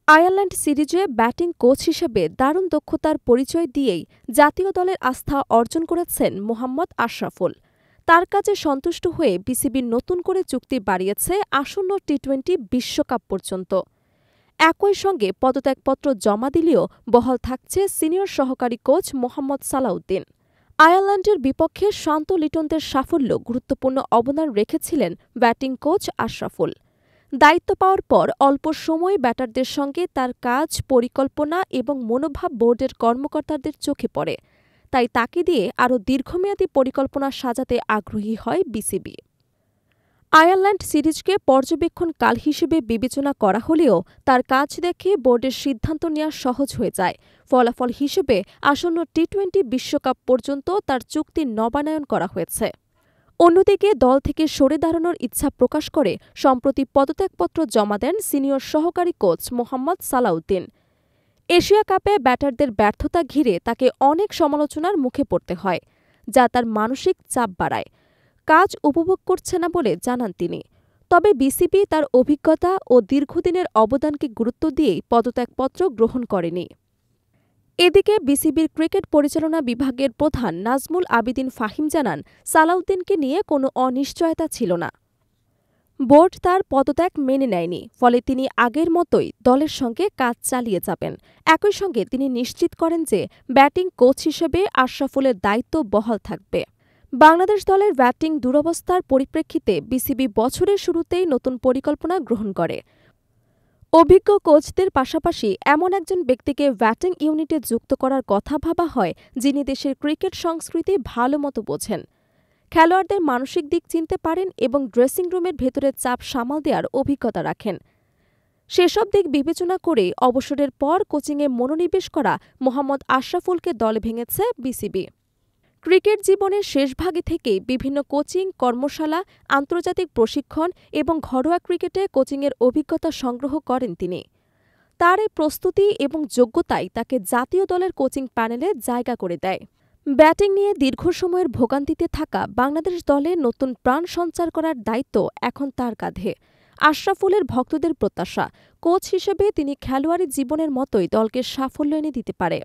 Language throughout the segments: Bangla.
আয়ারল্যান্ড সিরিজে ব্যাটিং কোচ হিসেবে দারুণ দক্ষতার পরিচয় দিয়েই জাতীয় দলের আস্থা অর্জন করেছেন মোহাম্মদ আশরাফুল। তার কাজে সন্তুষ্ট হয়ে বিসিবি নতুন করে চুক্তি বাড়িয়েছে আসন্ন টি-20 বিশ্বকাপ পর্যন্ত। একই সঙ্গে পদত্যাগপত্র জমা দিলেও বহাল থাকছে সিনিয়র সহকারী কোচ মোহাম্মদ সালাউদ্দিন। আয়ারল্যান্ডের বিপক্ষে শান্ত লিটনদের সাফল্য গুরুত্বপূর্ণ অবদান রেখেছিলেন ব্যাটিং কোচ আশরাফুল। দায়িত্ব পাওয়ার পর অল্প সময়ে ব্যাটারদের সঙ্গে তার কাজ, পরিকল্পনা এবং মনোভাব বোর্ডের কর্মকর্তাদের চোখে পড়ে। তাই তাকে দিয়ে আরও দীর্ঘমেয়াদী পরিকল্পনা সাজাতে আগ্রহী হয় বিসিবি। আয়ারল্যান্ড সিরিজকে পর্যবেক্ষণকাল হিসেবে বিবেচনা করা হলেও তার কাজ দেখে বোর্ডের সিদ্ধান্ত নেওয়া সহজ হয়ে যায়। ফলাফল হিসেবে আসন্ন টি-20 বিশ্বকাপ পর্যন্ত তার চুক্তি নবায়ন করা হয়েছে। অন্যদিকে দল থেকে সরে দাঁড়ানোর ইচ্ছা প্রকাশ করে সম্প্রতি পদত্যাগপত্র জমা দেন সিনিয়র সহকারী কোচ মোহাম্মদ সালাউদ্দিন। এশিয়া কাপে ব্যাটারদের ব্যর্থতা ঘিরে তাকে অনেক সমালোচনার মুখে পড়তে হয়, যা তার মানসিক চাপ বাড়ায়। কাজ উপভোগ করছে না বলে জানান তিনি। তবে বিসিবি তার অভিজ্ঞতা ও দীর্ঘদিনের অবদানকে গুরুত্ব দিয়েই পদত্যাগপত্র গ্রহণ করেনি। এদিকে বিসিবির ক্রিকেট পরিচালনা বিভাগের প্রধান নাজমুল আবেদিন ফাহিম জানান, সালাউদ্দিনকে নিয়ে কোনো অনিশ্চয়তা ছিল না। বোর্ড তার পদত্যাগ মেনে নেয়নি, ফলে তিনি আগের মতোই দলের সঙ্গে কাজ চালিয়ে যাবেন। একই সঙ্গে তিনি নিশ্চিত করেন যে ব্যাটিং কোচ হিসেবে আশরাফুলের দায়িত্ব বহাল থাকবে। বাংলাদেশ দলের ব্যাটিং দুরবস্থার পরিপ্রেক্ষিতে বিসিবি বছরের শুরুতেই নতুন পরিকল্পনা গ্রহণ করে। অভিজ্ঞ কোচদের পাশাপাশি এমন একজন ব্যক্তিকে ব্যাটিং ইউনিটে যুক্ত করার কথা ভাবা হয়, যিনি দেশের ক্রিকেট সংস্কৃতি ভালোমতো বোঝেন, খেলোয়াড়দের মানসিক দিক চিনতে পারেন এবং ড্রেসিং রুমের ভেতরের চাপ সামাল দেওয়ার অভিজ্ঞতা রাখেন। সেসব দিক বিবেচনা করে অবসরের পর কোচিংয়ে মনোনিবেশ করা মোহাম্মদ আশরাফুলকে দলে ভেঙেছে বিসিবি। ক্রিকেট জীবনের শেষ ভাগে থেকেই বিভিন্ন কোচিং, কর্মশালা, আন্তর্জাতিক প্রশিক্ষণ এবং ঘরোয়া ক্রিকেটে কোচিংয়ের অভিজ্ঞতা সংগ্রহ করেন তিনি। তার এই প্রস্তুতি এবং যোগ্যতাই তাকে জাতীয় দলের কোচিং প্যানেলে জায়গা করে দেয়। ব্যাটিং নিয়ে দীর্ঘ সময়ের ভোগান্তিতে থাকা বাংলাদেশ দলে নতুন প্রাণ সঞ্চার করার দায়িত্ব এখন তার কাঁধে। আশরাফুলের ভক্তদের প্রত্যাশা, কোচ হিসেবে তিনি খেলোয়াড়ি জীবনের মতোই দলকে সাফল্য এনে দিতে পারে।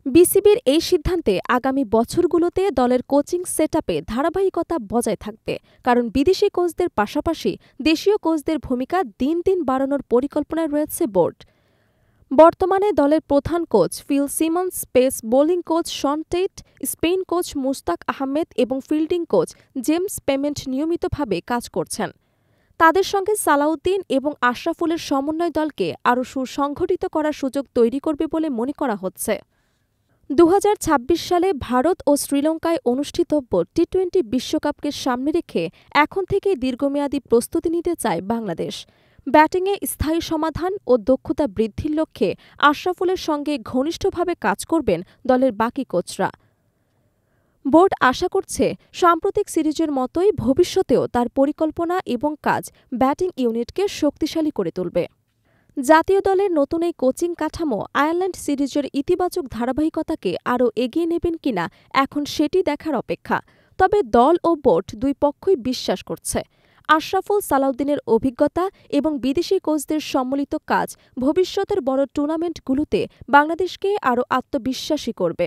বিসিবির এই সিদ্ধান্তে আগামী বছরগুলোতে দলের কোচিং সেটআপে ধারাবাহিকতা বজায় থাকবে, কারণ বিদেশি কোচদের পাশাপাশি দেশীয় কোচদের ভূমিকা দিন দিন বাড়ানোর পরিকল্পনায় রয়েছে বোর্ড। বর্তমানে দলের প্রধান coach Phil Simmons, pace bowling coach Shaun Tait, spin coach Mushtaq Ahmed এবং ফিল্ডিং কোচ জেমস পেমেন্ট নিয়মিতভাবে কাজ করছেন। তাদের সঙ্গে সালাউদ্দিন এবং আশরাফুলের সমন্বয় দলকে আরও সুসংগঠিত করার সুযোগ তৈরি করবে বলে মনে করা হচ্ছে। 2026 সালে ভারত ও শ্রীলঙ্কায় অনুষ্ঠিতব্য টি-20 বিশ্বকাপকে সামনে রেখে এখন থেকেই দীর্ঘমেয়াদী প্রস্তুতি নিতে চায় বাংলাদেশ। ব্যাটিংয়ে স্থায়ী সমাধান ও দক্ষতা বৃদ্ধির লক্ষ্যে আশরাফুলের সঙ্গে ঘনিষ্ঠভাবে কাজ করবেন দলের বাকি কোচরা। বোর্ড আশা করছে সাম্প্রতিক সিরিজের মতোই ভবিষ্যতেও তার পরিকল্পনা এবং কাজ ব্যাটিং ইউনিটকে শক্তিশালী করে তুলবে। জাতীয় দলের নতুন এই কোচিং কাঠামো আয়ারল্যান্ড সিরিজের ইতিবাচক ধারাবাহিকতাকে আরও এগিয়ে নেবেন কিনা এখন সেটি দেখার অপেক্ষা। তবে দল ও বোর্ড দুই পক্ষই বিশ্বাস করছে, আশরাফুল, সালাউদ্দিনের অভিজ্ঞতা এবং বিদেশি কোচদের সম্মিলিত কাজ ভবিষ্যতের বড় টুর্নামেন্টগুলোতে বাংলাদেশকে আরও আত্মবিশ্বাসী করবে।